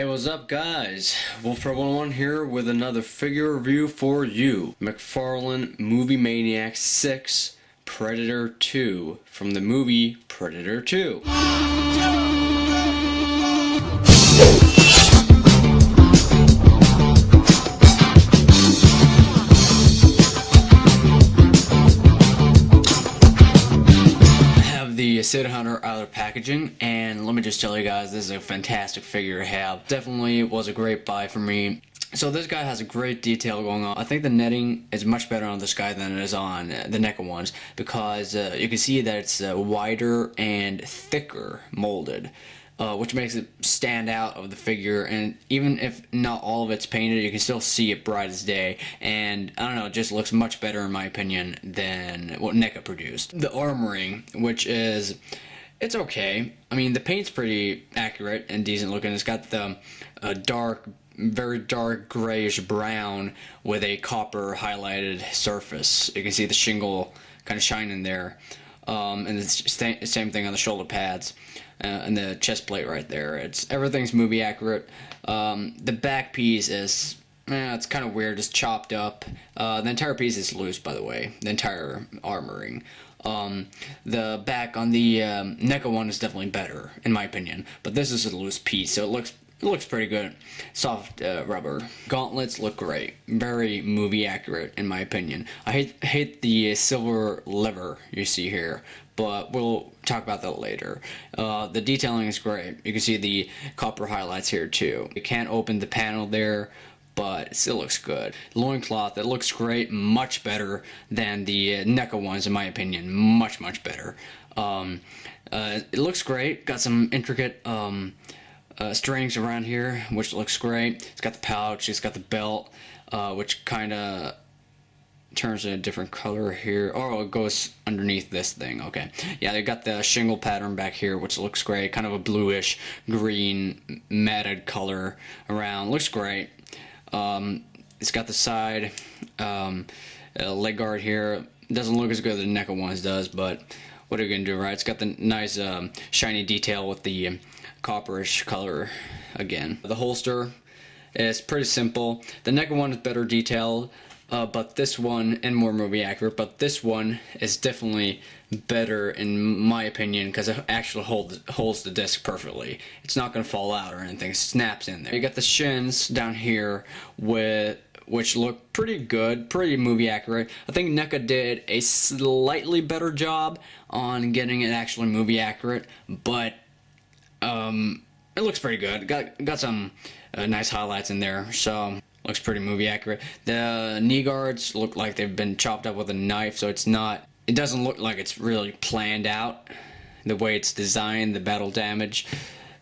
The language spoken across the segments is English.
Hey, what's up, guys? Wolf101 here with another figure review for you. McFarlane Movie Maniacs 6 Predator 2 from the movie Predator 2. The City Hunter out of packaging, and let me just tell you guys, this is a fantastic figure to have. Definitely was a great buy for me. So this guy has a great detail going on. I think the netting is much better on this guy than it is on the NECA ones, because you can see that it's wider and thicker molded, which makes it stand out of the figure. And even if not all of it's painted, you can still see it bright as day. And I don't know, it just looks much better in my opinion than what NECA produced. The armoring, which is, it's okay. I mean, the paint's pretty accurate and decent looking. It's got the very dark grayish brown with a copper highlighted surface. You can see the shingle kind of shining there. And it's the same thing on the shoulder pads and the chest plate right there. Everything's movie accurate. The back piece is, it's kind of weird. It's chopped up. The entire piece is loose, by the way. The entire armoring. The back on the NECA one is definitely better, in my opinion. But this is a loose piece, so it looks pretty good. Soft rubber. Gauntlets look great. Very movie accurate, in my opinion. I hate the silver lever you see here, but we'll talk about that later. The detailing is great. You can see the copper highlights here too. You can't open the panel there, but it still looks good. Loincloth, it looks great. Much better than the NECA ones, in my opinion. Much better. It looks great. Got some intricate strings around here, which looks great. It's got the pouch, it's got the belt, which kind of turns in a different color here. Oh, it goes underneath this thing. Okay. Yeah, they got the shingle pattern back here, which looks great. Kind of a bluish green matted color around. Looks great. It's got the side leg guard here. Doesn't look as good as the NECA ones does, but what are you gonna do, right? It's got the nice shiny detail with the copperish color again. The holster is pretty simple. The NECA one is better detailed, but this one, and more movie accurate, but this one is definitely better in my opinion, because it actually holds the disc perfectly. It's not going to fall out or anything. It snaps in there. You got the shins down here which look pretty good, pretty movie accurate. I think NECA did a slightly better job on getting it actually movie accurate, but it looks pretty good. Got some nice highlights in there, so looks pretty movie accurate. The knee guards look like they've been chopped up with a knife, so it doesn't look like it's really planned out the way it's designed. The battle damage,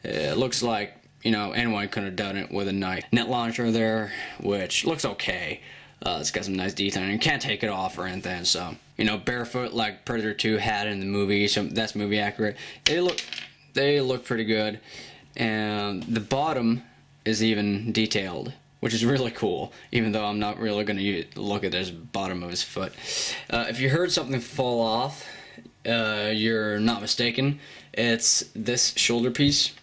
it looks like, you know, anyone could have done it with a knife. Net launcher there, which looks okay. It's got some nice detailing. You can't take it off or anything, so, you know, barefoot like Predator 2 had in the movie, so that's movie accurate. They look pretty good, and the bottom is even detailed, which is really cool, even though I'm not really going to look at his bottom of his foot. If you heard something fall off, you're not mistaken. It's this shoulder piece,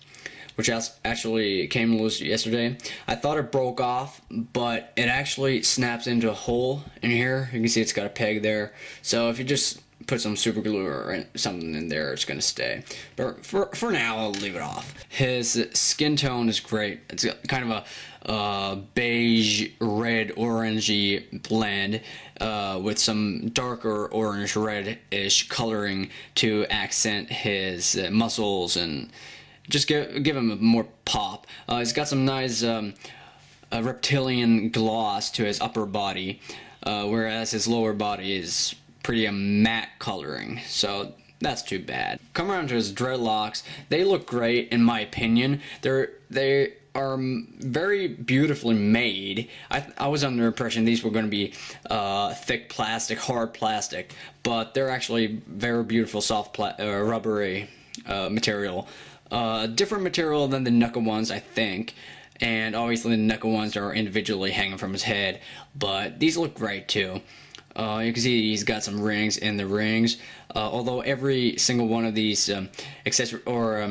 which actually came loose yesterday. I thought it broke off, but it actually snaps into a hole in here. You can see it's got a peg there, so if you just put some super glue or something in there, it's gonna stay. But for now, I'll leave it off. His skin tone is great. It's got kind of a beige, red, orangey blend with some darker orange red-ish coloring to accent his muscles and just give him more pop. He's got some nice reptilian gloss to his upper body, whereas his lower body is pretty matte coloring, so that's too bad. Come around to his dreadlocks. They look great in my opinion. They are very beautifully made. I was under the impression these were going to be thick plastic, hard plastic, but they're actually very beautiful, soft rubbery material. Different material than the NECA ones, I think. And obviously the NECA ones are individually hanging from his head, but these look great too. You can see he's got some rings in the rings, although every single one of these accessory or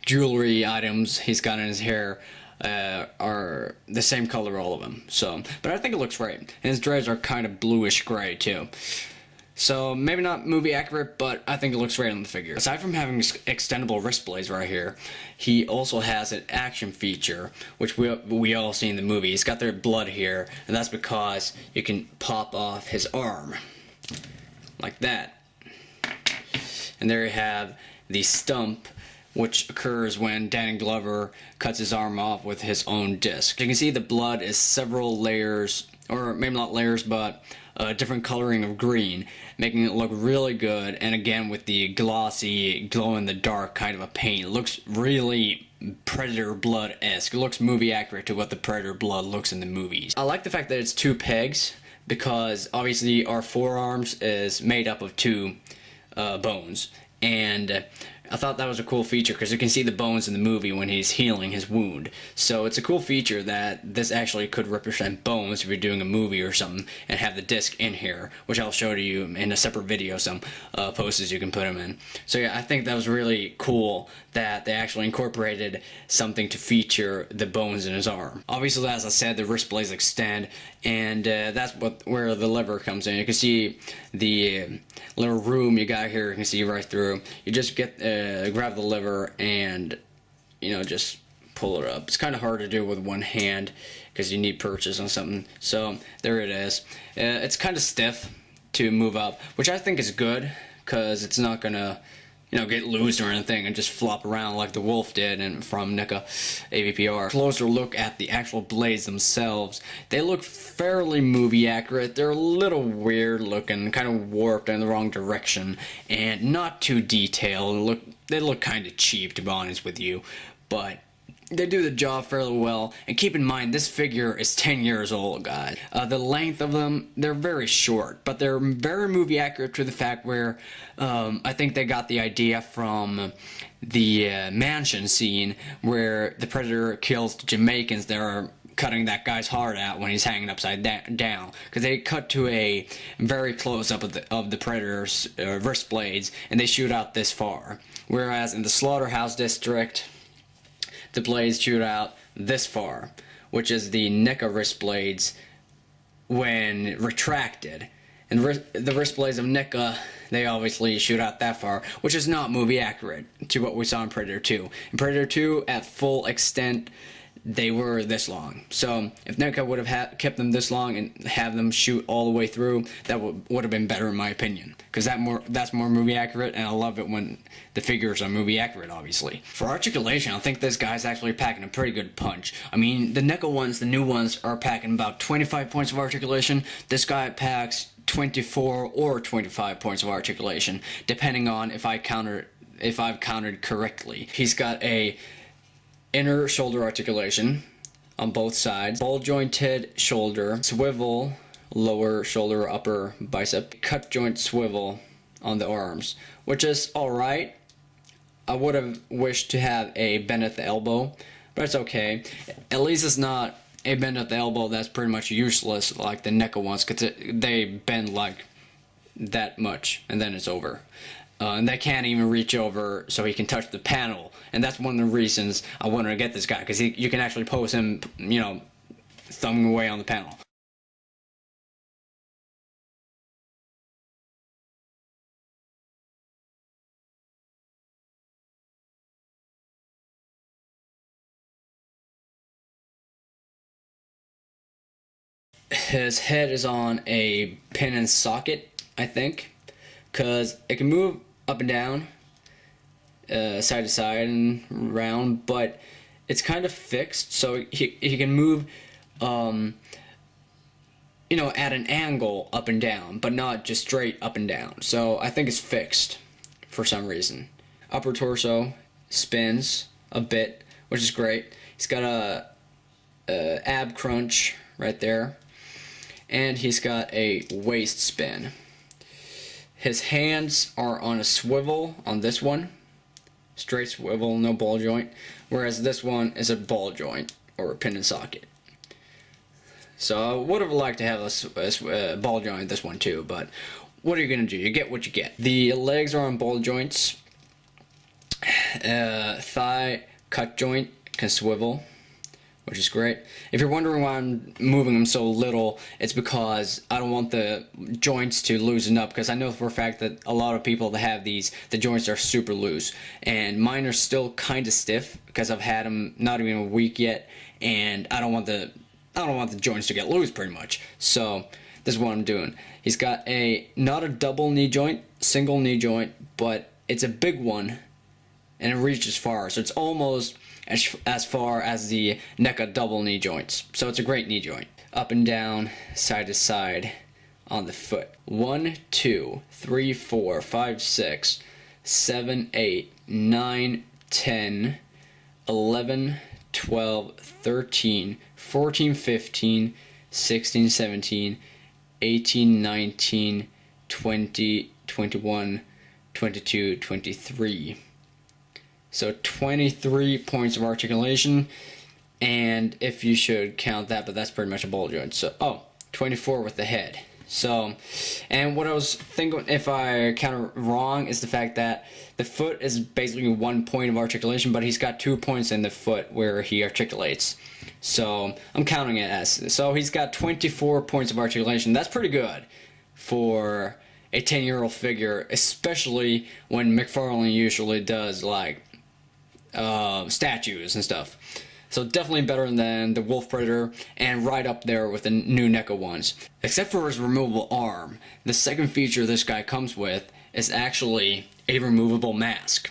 jewelry items he's got in his hair are the same color, all of them. So, but I think it looks great. And his dreads are kind of bluish gray too. So maybe not movie accurate, but I think it looks great on the figure. Aside from having extendable wrist blades right here, he also has an action feature, which we all see in the movie. He's got their blood here, and that's because you can pop off his arm like that. And there you have the stump, which occurs when Danny Glover cuts his arm off with his own disc. You can see the blood is several layers, or maybe not layers, but a different coloring of green, making it look really good. And again, with the glossy, glow-in-the-dark kind of a paint, it looks really Predator blood-esque. It looks movie accurate to what the Predator blood looks in the movies. I like the fact that it's 2 pegs, because obviously our forearms is made up of 2 bones, and I thought that was a cool feature because you can see the bones in the movie when he's healing his wound. So it's a cool feature that this actually could represent bones if you're doing a movie or something, and have the disc in here, which I'll show to you in a separate video, some posters you can put them in. So yeah, I think that was really cool that they actually incorporated something to feature the bones in his arm. Obviously, as I said, the wrist blades extend, and that's where the lever comes in. You can see the little room you got here. You can see right through. You just get grab the lever and just pull it up. It's kind of hard to do with one hand because you need purchase on something. So there it is. It's kind of stiff to move up, which I think is good because it's not gonna get loose or anything and just flop around like the Wolf did and from NECA AVPR. Closer look at the actual blades themselves. They look fairly movie accurate. They're a little weird looking, kind of warped in the wrong direction, and not too detailed. They look kind of cheap, to be honest with you, but they do the job fairly well. And keep in mind, this figure is 10 years old, guys. The length of them, they're very short, but they're very movie accurate to the fact where I think they got the idea from the mansion scene where the Predator kills the Jamaicans that are cutting that guy's heart out when he's hanging upside down, because they cut to a very close up of the Predator's wrist blades, and they shoot out this far. Whereas in the Slaughterhouse District, the blades shoot out this far, which is the NECA wrist blades when retracted. And the wrist blades of NECA, they obviously shoot out that far, which is not movie accurate to what we saw in Predator 2. In Predator 2, at full extent, they were this long. So if NECA would have kept them this long and have them shoot all the way through, that would have been better in my opinion, because that's more movie accurate, and I love it when the figures are movie accurate, obviously. For articulation, I think this guy's actually packing a pretty good punch. I mean, the NECA ones, the new ones, are packing about 25 points of articulation. This guy packs 24 or 25 points of articulation, depending on if I've counted correctly. He's got a inner shoulder articulation on both sides, ball jointed shoulder, swivel, lower shoulder, upper bicep, cut joint swivel on the arms, which is alright. I would have wished to have a bend at the elbow, but it's okay. At least it's not a bend at the elbow that's pretty much useless like the NECA ones, because they bend like that much and then it's over. And they can't even reach over so he can touch the panel, and that's one of the reasons I wanted to get this guy, because you can actually pose him, thumbing away on the panel. His head is on a pin and socket, I think, because it can move up and down, side to side and round, but it's kind of fixed, so he can move at an angle up and down, but not just straight up and down. So I think it's fixed for some reason. Upper torso spins a bit, which is great. He's got a ab crunch right there, and he's got a waist spin. His hands are on a swivel on this one, straight swivel, no ball joint, whereas this one is a ball joint or a pin and socket. So I would have liked to have a ball joint this one too, but what are you going to do? You get what you get. The legs are on ball joints. thigh cut joint can swivel, which is great. If you're wondering why I'm moving them so little, it's because I don't want the joints to loosen up, because I know for a fact that a lot of people that have these, the joints are super loose, and mine are still kind of stiff because I've had them not even a week yet, and I don't want the joints to get loose pretty much. So this is what I'm doing. He's got not a double knee joint, single knee joint, but it's a big one, and it reaches far, so it's almost as far as the NECA double knee joints. So it's a great knee joint. Up and down, side to side on the foot. 1, 2, 3, 4, 5, 6, 7, 8, 9, 10, 11, 12, 13, 14, 15, 16, 17, 18, 19, 20, 21, 22, 23. So 23 points of articulation, and if you should count that, but that's pretty much a ball joint. So 24 with the head. So, and what I was thinking, if I count it wrong, is the fact that the foot is basically 1 point of articulation, but he's got 2 points in the foot where he articulates. So I'm counting it as, so he's got 24 points of articulation. That's pretty good for a 10-year-old figure, especially when McFarlane usually does like statues and stuff. So definitely better than the Wolf Predator, and right up there with the new NECA ones. Except for his removable arm, the second feature this guy comes with is actually a removable mask.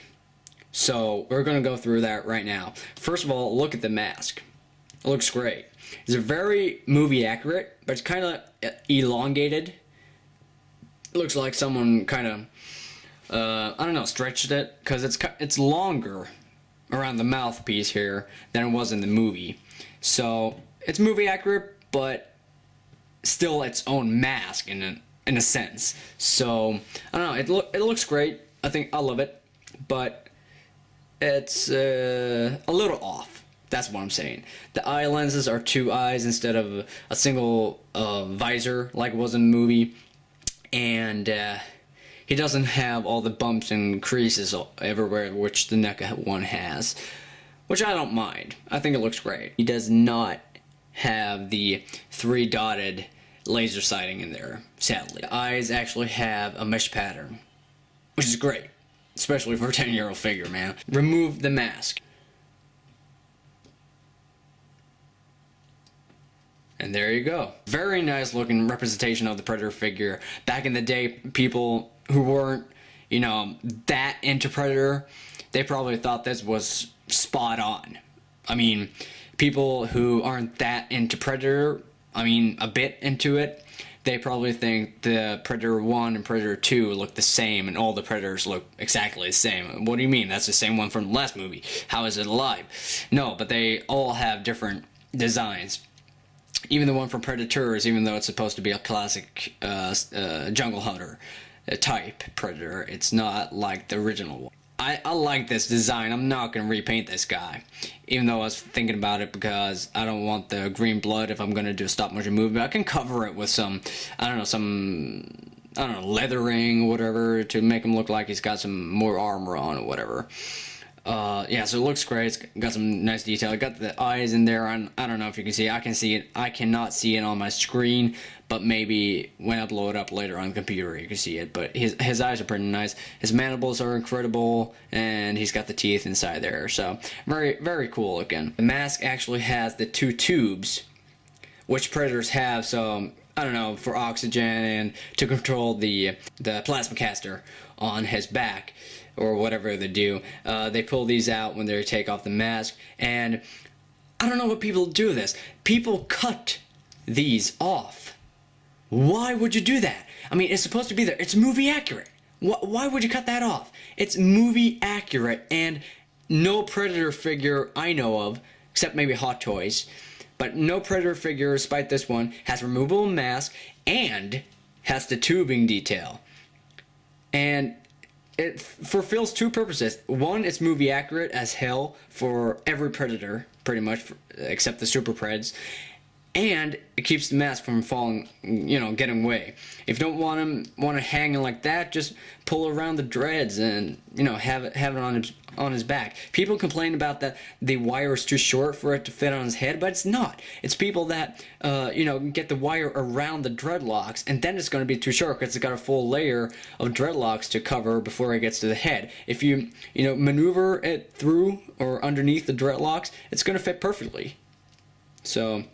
So we're going to go through that right now. First of all, look at the mask. It looks great. It's very movie accurate, but it's kind of elongated. It looks like someone kind of, I don't know, stretched it, because it's longer around the mouthpiece here than it was in the movie. So it's movie accurate, but still its own mask in a sense. So I don't know, it looks great. I love it, but it's a little off. That's what I'm saying. The eye lenses are 2 eyes instead of a single visor like it was in the movie, and he doesn't have all the bumps and creases everywhere, which the NECA one has, which I don't mind. I think it looks great. He does not have the 3 dotted laser sighting in there, sadly. The eyes actually have a mesh pattern, which is great, especially for a 10-year-old figure, man. Remove the mask. And there you go. Very nice looking representation of the Predator figure. Back in the day, people who weren't, that into Predator, they probably thought this was spot on. I mean, people who aren't that into Predator, a bit into it, they probably think the Predator 1 and Predator 2 look the same, and all the Predators look exactly the same. What do you mean? That's the same one from the last movie. How is it alive? No, but they all have different designs. Even the one from Predators, even though it's supposed to be a classic jungle hunter type Predator, it's not like the original one. I like this design. I'm not going to repaint this guy, even though I was thinking about it, because I don't want the green blood if I'm going to do a stop motion movie. I can cover it with some leathering or whatever to make him look like he's got some more armor on or whatever. Yeah, so it looks great. It's got some nice detail. I got the eyes in there. I don't know if you can see it. I can see it. I cannot see it on my screen, but maybe when I blow it up later on the computer, you can see it. But his eyes are pretty nice. His mandibles are incredible, and he's got the teeth inside there. So very, very cool looking. The mask actually has the 2 tubes, which Predators have. So I don't know, for oxygen and to control the plasma caster on his back, or whatever they do. They pull these out when they take off the mask, and I don't know what people do this. People cut these off. Why would you do that? It's supposed to be there. It's movie accurate. Why would you cut that off? It's movie accurate, and no Predator figure I know of, except maybe Hot Toys, but no Predator figure, despite this one, has removable mask and has the tubing detail. And it fulfills 2 purposes. One, it's movie accurate as hell for every Predator, pretty much, except the Super Preds. and it keeps the mask from falling, getting away. If you don't want it hanging like that, just pull around the dreads and have it on his back. People complain about that the wire is too short for it to fit on his head, but it's not. It's people that get the wire around the dreadlocks, and then it's going to be too short because it's got a full layer of dreadlocks to cover before it gets to the head. If you maneuver it through or underneath the dreadlocks, it's going to fit perfectly. So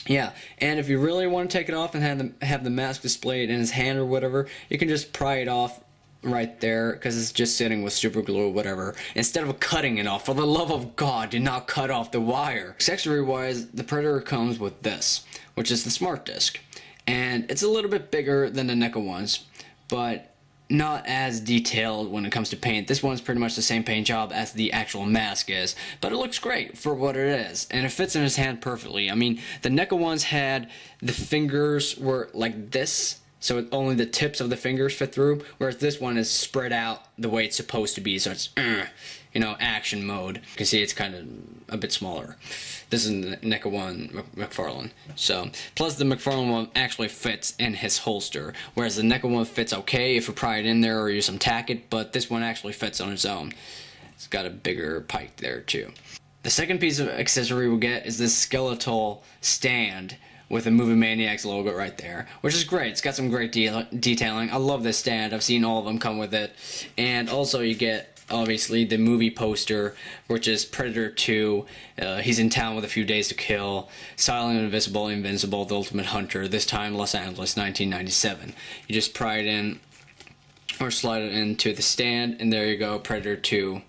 yeah, and if you really want to take it off and have the mask displayed in his hand or whatever, you can just pry it off right there, because it's just sitting with super glue or whatever, instead of cutting it off. For the love of God, do not cut off the wire. Accessory wise, the Predator comes with this, which is the Smart Disc, and it's a little bit bigger than the NECA ones, but not as detailed when it comes to paint. This one's pretty much the same paint job as the actual mask is, but it looks great for what it is, and it fits in his hand perfectly. I mean, the NECA ones had the fingers were like this, so only the tips of the fingers fit through, whereas this one is spread out the way it's supposed to be, so it's action mode. You can see it's kind of a bit smaller. This is the NECA one McFarlane. So, plus the McFarlane one actually fits in his holster, whereas the NECA one fits okay if you pry it in there or you some tack it, but this one actually fits on its own. It's got a bigger pike there too. The second piece of accessory we get is this skeletal stand with the movie Maniacs logo right there, which is great. It's got some great detailing. I love this stand. I've seen all of them come with it. And also you get, obviously, the movie poster, which is Predator 2. He's in town with a few days to kill. Silent, Invisible, Invincible, The Ultimate Hunter. This time, Los Angeles, 1997. You just pry it in, or slide it into the stand, and there you go, Predator 2.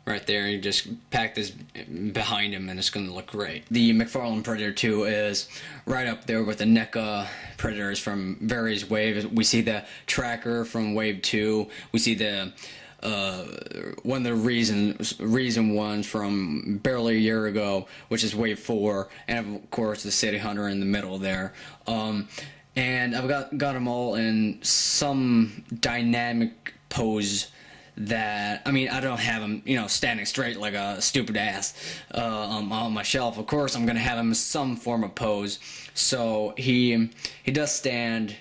Right there, you just pack this behind him and it's going to look great. The McFarlane Predator 2 is right up there with the NECA Predators from various waves. We see the tracker from wave 2. We see the one of the reason ones from barely a year ago, which is wave 4, and of course the City Hunter in the middle there. And I've got them all in some dynamic pose that, I mean, I don't have him, standing straight like a stupid ass on my shelf. Of course, I'm going to have him in some form of pose. So he does stand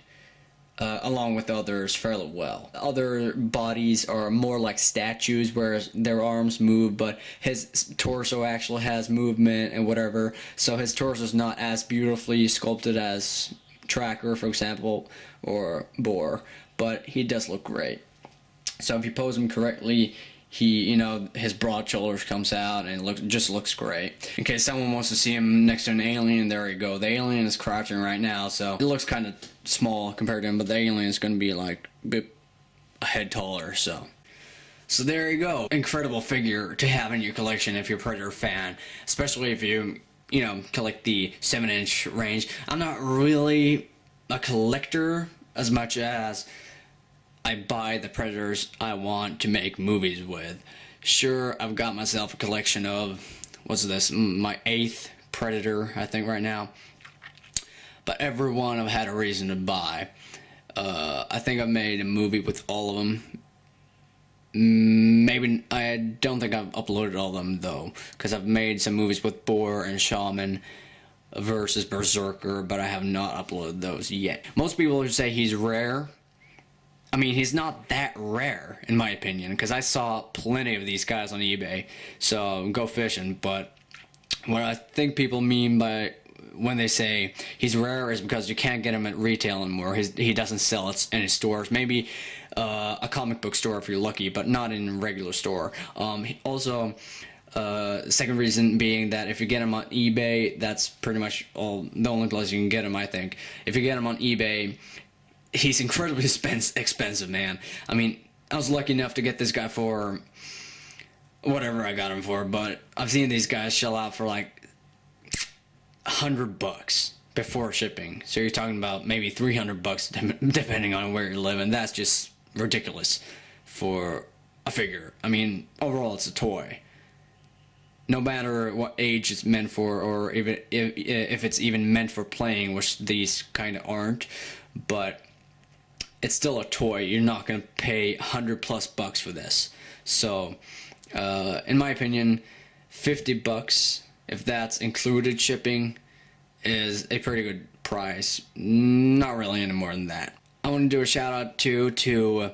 along with others fairly well. Other bodies are more like statues, whereas their arms move, but his torso actually has movement and whatever. So his torso is not as beautifully sculpted as Tracker, for example, or Boar, but he does look great. So if you pose him correctly, he, his broad shoulders comes out and just looks great. In case someone wants to see him next to an alien, there you go. The alien is crouching right now, so it looks kind of small compared to him, but the alien is going to be like a head taller, so there you go. Incredible figure to have in your collection if you're a Predator fan, especially if you collect the 7-inch range. I'm not really a collector as much as I buy the Predators I want to make movies with. Sure, I've got myself a collection of, what's this, my 8th Predator, I think, right now. But every one I've had a reason to buy. I think I've made a movie with all of them. Maybe, I don't think I've uploaded all of them, though, because I've made some movies with Boar and Shaman versus Berserker, but I have not uploaded those yet. Most people would say he's rare. I mean, he's not that rare, in my opinion, because I saw plenty of these guys on eBay, so go fishing. But what I think people mean by when they say he's rare is because you can't get him at retail anymore. He doesn't sell it in his stores. Maybe a comic book store if you're lucky, but not in a regular store. Also, second reason being that if you get him on eBay, that's pretty much the only place you can get him, I think. If you get him on eBay, he's incredibly expensive, man. I mean, I was lucky enough to get this guy for whatever I got him for, but I've seen these guys shell out for like $100 before shipping. So you're talking about maybe $300 depending on where you're living. That's just ridiculous for a figure. I mean, overall, it's a toy. No matter what age it's meant for, or even if it's even meant for playing, which these kind of aren't, but it's still a toy. You're not going to pay $100+ for this. So, in my opinion, $50, if that's included shipping, is a pretty good price. Not really any more than that. I want to do a shout out to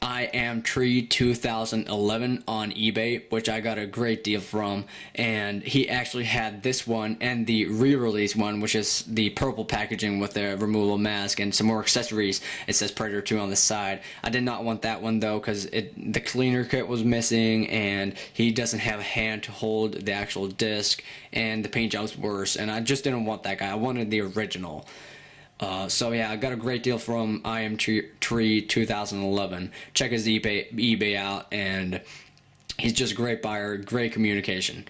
I Am Tree 2011 on eBay, which I got a great deal from, and he actually had this one and the re-release one, which is the purple packaging with the removable mask and some more accessories. It says Predator 2 on the side. I did not want that one though, because the cleaner kit was missing, and he doesn't have a hand to hold the actual disc, and the paint job's worse, and I just didn't want that guy. I wanted the original. So yeah, I got a great deal from I Am Tree 2011. Check his eBay out, and he's just a great buyer, great communication.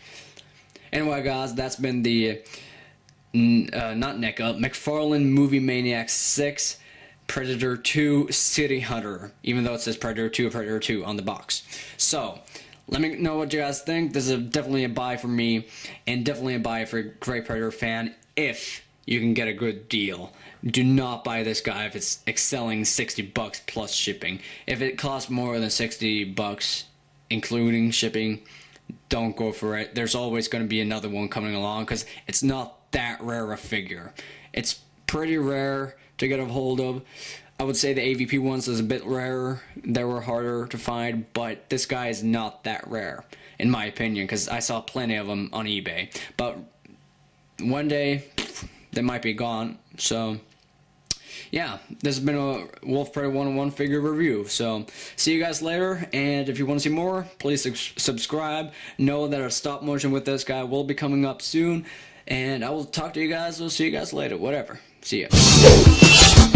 Anyway, guys, that's been the not neck up McFarlane Movie Maniacs 6 Predator 2 City Hunter, even though it says Predator 2 on the box. So let me know what you guys think. This is definitely a buy for me, and definitely a buy for a great Predator fan if you can get a good deal. Do not buy this guy if it's excelling $60 plus shipping. If it costs more than $60 including shipping, don't go for it. There's always going to be another one coming along, because it's not that rare a figure. It's pretty rare to get a hold of. I would say the AVP ones is a bit rarer. They were harder to find, but this guy is not that rare, in my opinion, because I saw plenty of them on eBay. But one day, they might be gone. So yeah, this has been a Wolf Predator 101 figure review. So see you guys later, and if you want to see more, please subscribe. Know that a stop motion with this guy will be coming up soon, and I will talk to you guys. We'll see you guys later. Whatever. See ya.